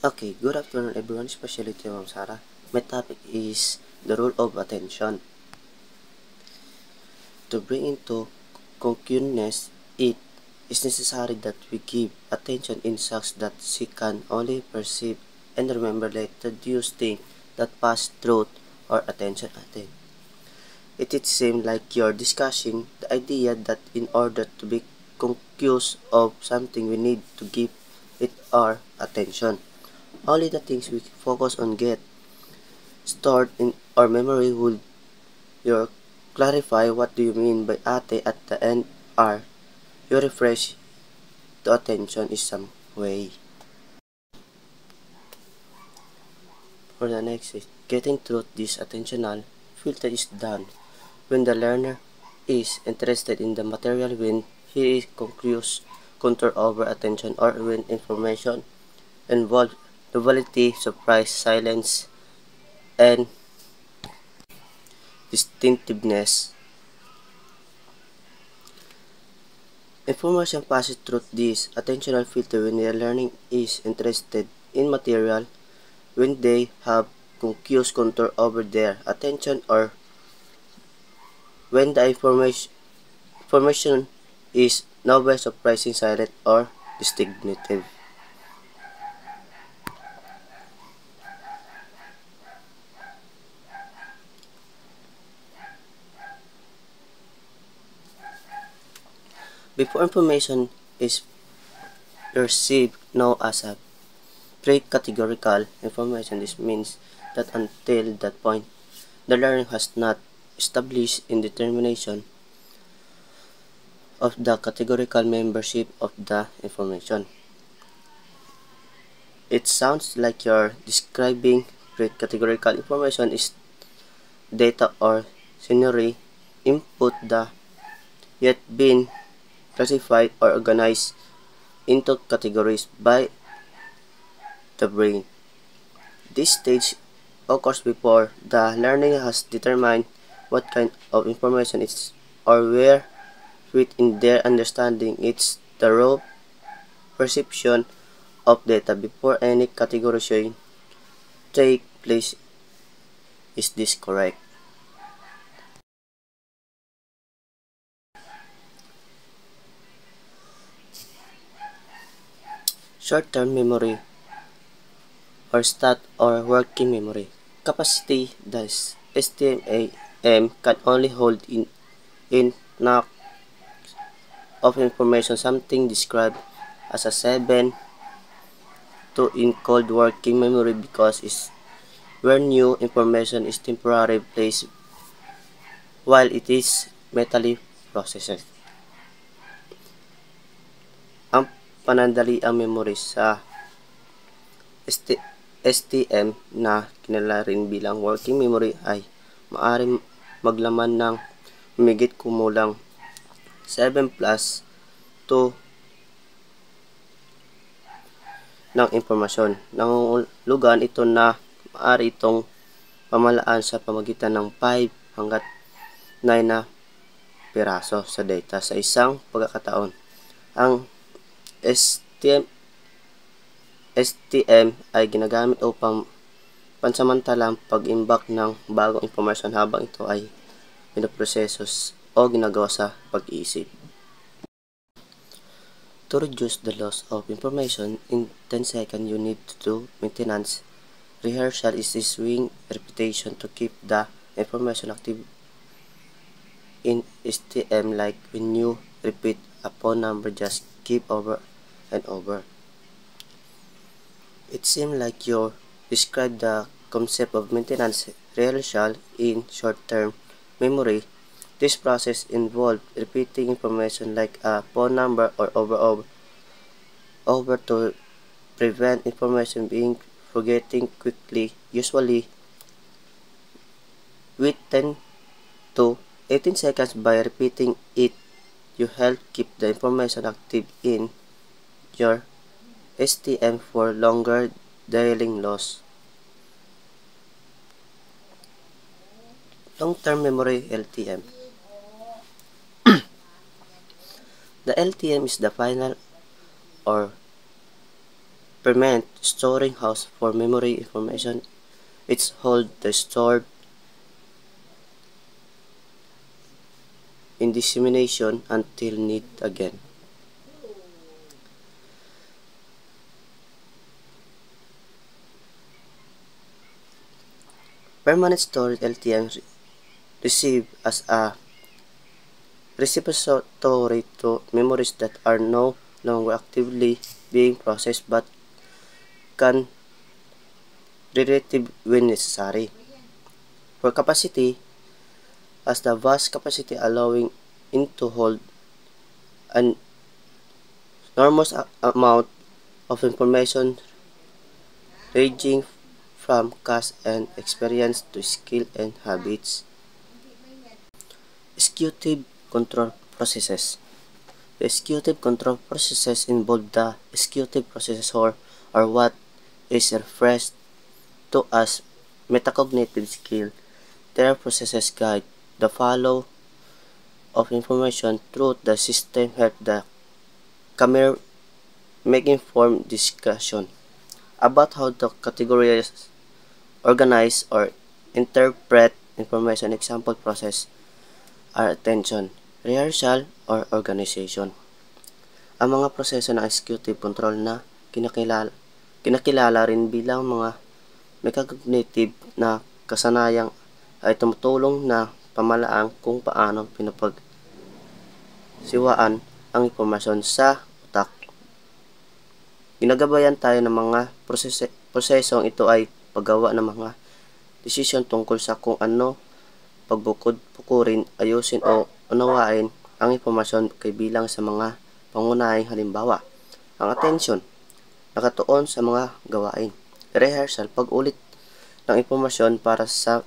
Okay, good afternoon everyone, especially to Ma'am Sarah. My topic is the rule of attention. To bring into concreteness, it is necessary that we give attention in such that she can only perceive and remember later those things that pass truth or attention attain. It is same like you're discussing the idea that in order to be conscious of something we need to give it our attention. Only the things we focus on get stored in our memory. Would you clarify what do you mean by ate at the end are you refresh the attention in some way. For the next is getting through this attentional filter is done when the learner is interested in the material, when he is confused control over attention, or when information involves novelty, surprise, silence, and distinctiveness. Information passes through this attentional filter when the learning is interested in material, when they have conscious control over their attention, or when the information is novel, surprising, silent, or distinctive. Before information is perceived known as a pre-categorical information, this means that until that point, the learner has not established indetermination of the categorical membership of the information. It sounds like you're describing pre-categorical information is data or scenery input that yet been classified or organized into categories by the brain. This stage occurs before the learner has determined what kind of information is or where within their understanding it's the raw perception of data before any categorization take place. Is this correct? Short-term memory or stat or working memory capacity. Thus, STM can only hold in knock of information, something described as a 7 to in cold working memory because it's where new information is temporarily placed while it is mentally processed. Ang panandaliang memory sa STM na kilala rin bilang working memory ay maaaring maglaman ng humigit kumulang 7 plus 2 ng impormasyon. Nangungulugan ito na maaari itong pamalaan sa pamagitan ng 5 hanggat 9 na piraso sa data sa isang pagkakataon. Ang STM ay ginagamit upang pansamantalang pag-imbak ng bagong impormasyon habang ito ay pinoproseso o ginagawa sa pag-iisip. To reduce the loss of information in 10 seconds, you need to do maintenance. Rehearsal is swing repetition to keep the information active in STM, like when you repeat a phone number, just keep over and over. It seems like you describe the concept of maintenance rehearsal in short-term memory. This process involves repeating information like a phone number or over to prevent information being forgetting quickly. Usually with 10 to 18 seconds. By repeating it, you help keep the information active in your STM for longer dialing loss. Long-term memory LTM. The LTM is the final or permanent storing house for memory information. It's hold the stored in dissemination until need again. Permanent storage LTM receive as a repository to memories that are no longer actively being processed but can retrieve when necessary. For capacity, as the vast capacity allowing it to hold an enormous amount of information ranging from cash and experience to skill and habits. Executive control processes. The executive control processes involve the executive processor, or what is referred to as metacognitive skill. Their processes guide the flow of information through the system, help the camera make informed discussion about how to categorize, organize, or interpret information. Example process are attention, rehearsal, or organization. Ang mga proseso ng executive control na kinakilala rin bilang mga metacognitive na kasanayang ay tumutulong na pamalaan kung paano pinapagsiwaan ang impormasyon sa utak. Ginagabayan tayo ng mga prosesong ito ay paggawa ng mga desisyon tungkol sa kung ano pagbukod-pukurin, ayusin o unawain ang impormasyon bilang sa mga pangunahing halimbawa. Ang atensyon, nakatuon sa mga gawain. Rehearsal, pag-ulit ng impormasyon para sa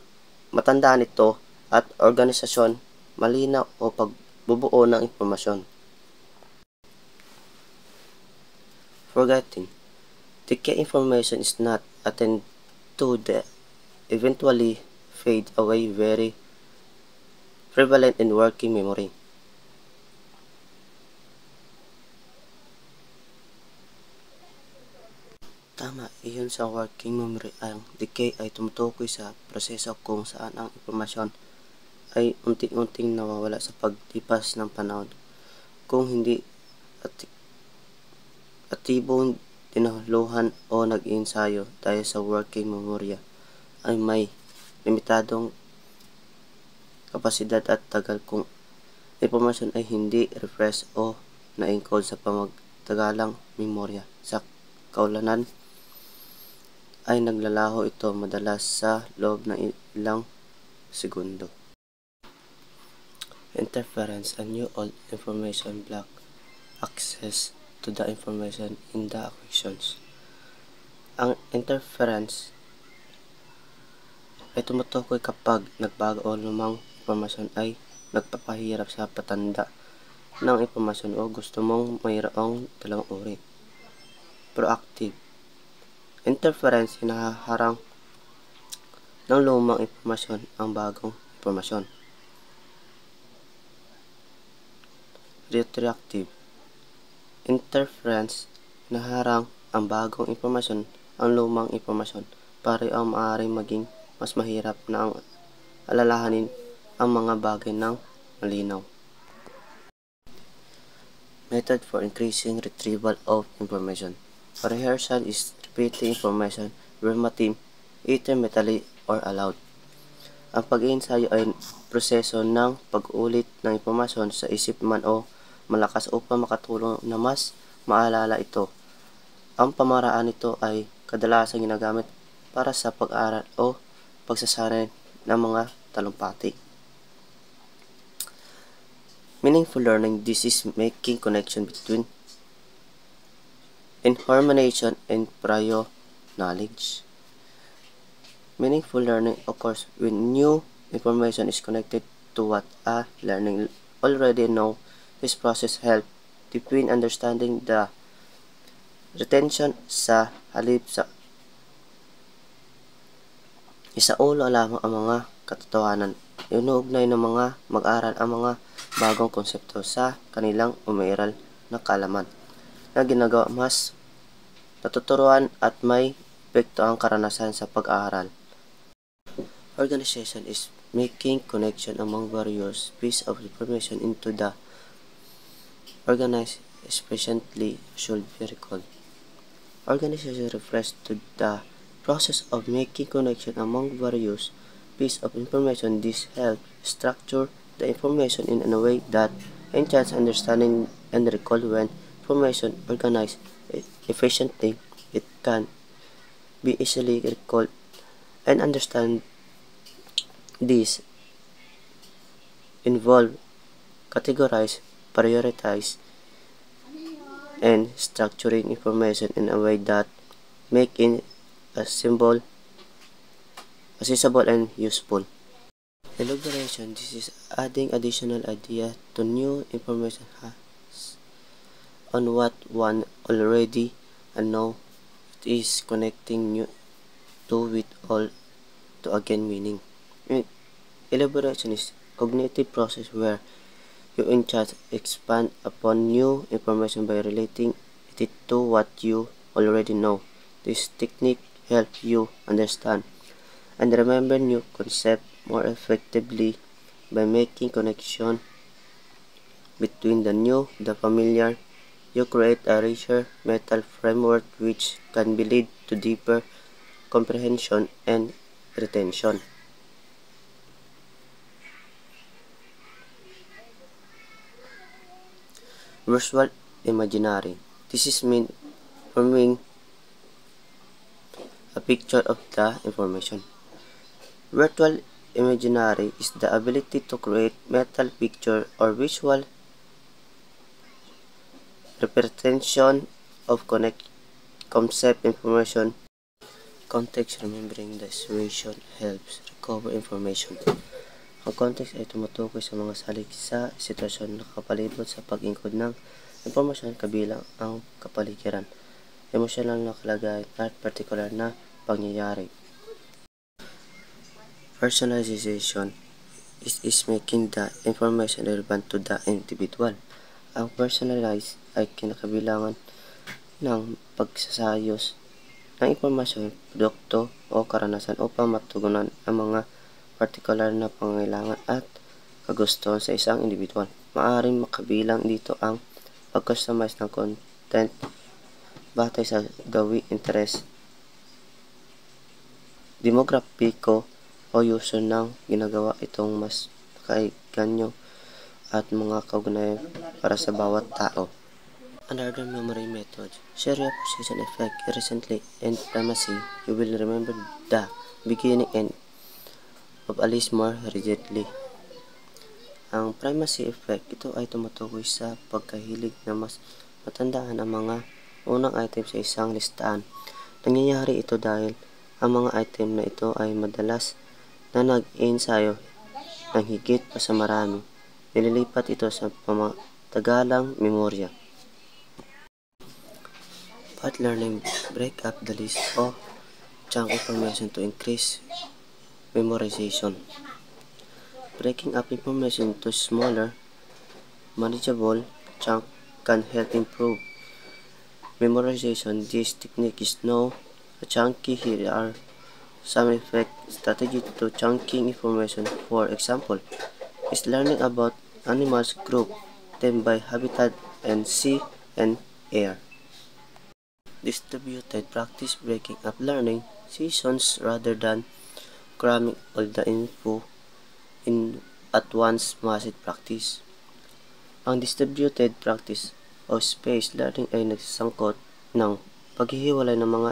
matandaan ito, at organisasyon, malinaw o pagbubuo ng impormasyon. Forgetting, the key information is not attended to, the eventually fade away, very prevalent in working memory. Tama, iyon sa working memory. Ang decay ay tumutukoy sa proseso kung saan ang impormasyon ay unti-unting nawawala sa paglipas ng panahon. Kung hindi aktibong tinahuluhan o nag-iensayo dahil sa working memory ay may limitadong kapasidad at tagal kung impormasyon ay hindi refresh o na-encode sa pamagtagalang memorya. Sa kaulanan ay naglalaho ito madalas sa loob ng ilang segundo. Interference, a new old information block access to the information in the equations. Ang interference ay tumutukoy kapag nagbago o lumang impormasyon ay nagpapahirap sa patanda ng impormasyon o gusto mong mayroong dalawang uri. Proactive interference, hinaharang ng lumang impormasyon ang bagong impormasyon. Retroactive interference, hinaharang ang bagong impormasyon ang lumang impormasyon. Pareho ang maaaring maging mas mahirap na ang alalahanin ang mga bagay ng malinaw. Method for increasing retrieval of information. A rehearsal is repeating information verbatim, either mentally or aloud. Ang pag-iensayo ay proseso ng pag-ulit ng impormasyon sa isip man o malakas upang makatulong na mas maalala ito. Ang pamaraan nito ay kadalasan ginagamit para sa pag-aaral o pagsasanay ng mga talumpati. Meaningful learning, this is making connection between information and prior knowledge. Meaningful learning occurs when new information is connected to what a learning already know. This process helps deepen understanding the retention sa halip sa isaulo lamang ang mga katotohanan. Inuugnay ng mga mag-aral ang mga bagong konsepto sa kanilang umairal na kaalaman na ginagawa mas natuturuan at may epekto ang karanasan sa pag-aaral. Organization is making connection among various pieces of information into the organized efficiently should be recalled. Organization refers to the process of making connection among various pieces of information. This helps structure the information in a way that enhances understanding and recall. When information organized efficiently, it can be easily recalled and understand. These involve categorize, prioritize, and structuring information in a way that make it accessible and useful. Elaboration: this is adding additional idea to new information has on what one already know. It is connecting new to with all to again meaning. Elaboration is cognitive process where you enhance expand upon new information by relating it to what you already know. This technique helps you understand and remember new concepts more effectively by making connection between the new and the familiar. You create a richer mental framework which can be lead to deeper comprehension and retention. Visual imaginary. This is mean forming a picture of the information. Virtual imaginary is the ability to create mental picture or visual representation of concept information. Context: remembering the situation helps recover information. Ang context ay tumutukoy sa mga salik sa sitwasyon na nakapalibot sa pag-ingkod ng impormasyon kabilang ang kapaligiran, emosyonal na kalagayan at partikular na pangyayari. Personalization is making the information relevant to the individual. Ang personalized ay kinakabilangan ng pagsasayos ng impormasyon, produkto o karanasan upang matugunan ang mga partikular na pangangailangan at kagustuhan sa isang individual. Maaaring makabilang dito ang pag-customize ng content batay sa gawi, interes, demograpiko o user ng ginagawa itong mas nakaiganyo at mga kaugnayan para sa bawat tao. Another memory method, serial position effect. Recently in primacy, you will remember the beginning and of a list more rigidly. Ang primacy effect, ito ay tumutukoy sa pagkahilig na mas matandaan ang mga unang item sa isang listahan. Nangyayari ito dahil ang mga item na ito ay madalas na nag-ensayo ng higit pa sa marami. Nililipat ito sa pamatagalang memorya. Path learning, break up the list of chunk information to increase memorization. Breaking up information into smaller, manageable chunks can help improve memorization. This technique is known as chunky. Here are some effective strategies to chunking information. For example, is learning about animals, group them by habitat and sea and air. Distributed practice, breaking up learning sessions rather than cramming all the info in at once. Massive practice. Ang distributed practice o spaced learning ay nagsasangkot ng paghihiwalay ng mga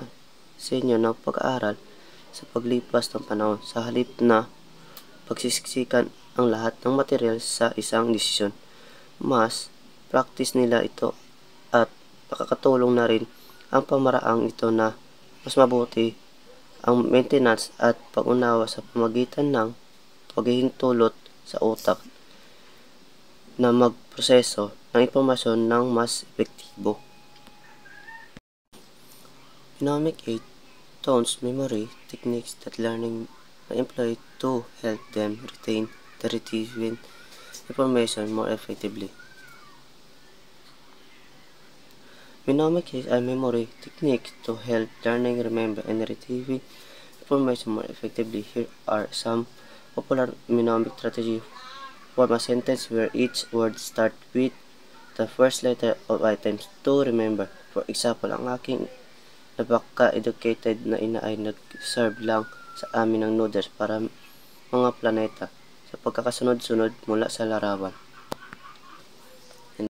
senyo ng pag-aaral sa paglipas ng panahon sa halip na pagsisiksikan ang lahat ng material sa isang desisyon. Mas practice nila ito at nakakatulong na rin ang pamaraang ito na mas mabuti ang maintenance at pag-unawa sa pamagitan ng paghihintulot sa utak na magproseso ng impormasyon ng mas epektibo. Mnemonic 8 tones memory techniques that learning employ to help them retain the received information more effectively. Mnemonic is a memory technique to help learning, remember, and retrieve information more effectively. Here are some popular mnemonic strategies. Form a sentence where each word starts with the first letter of items to remember. For example, ang aking napaka-educated na ina ay nag-serve lang sa amin ng noodles para mga planeta sa pagkakasunod-sunod mula sa larawan.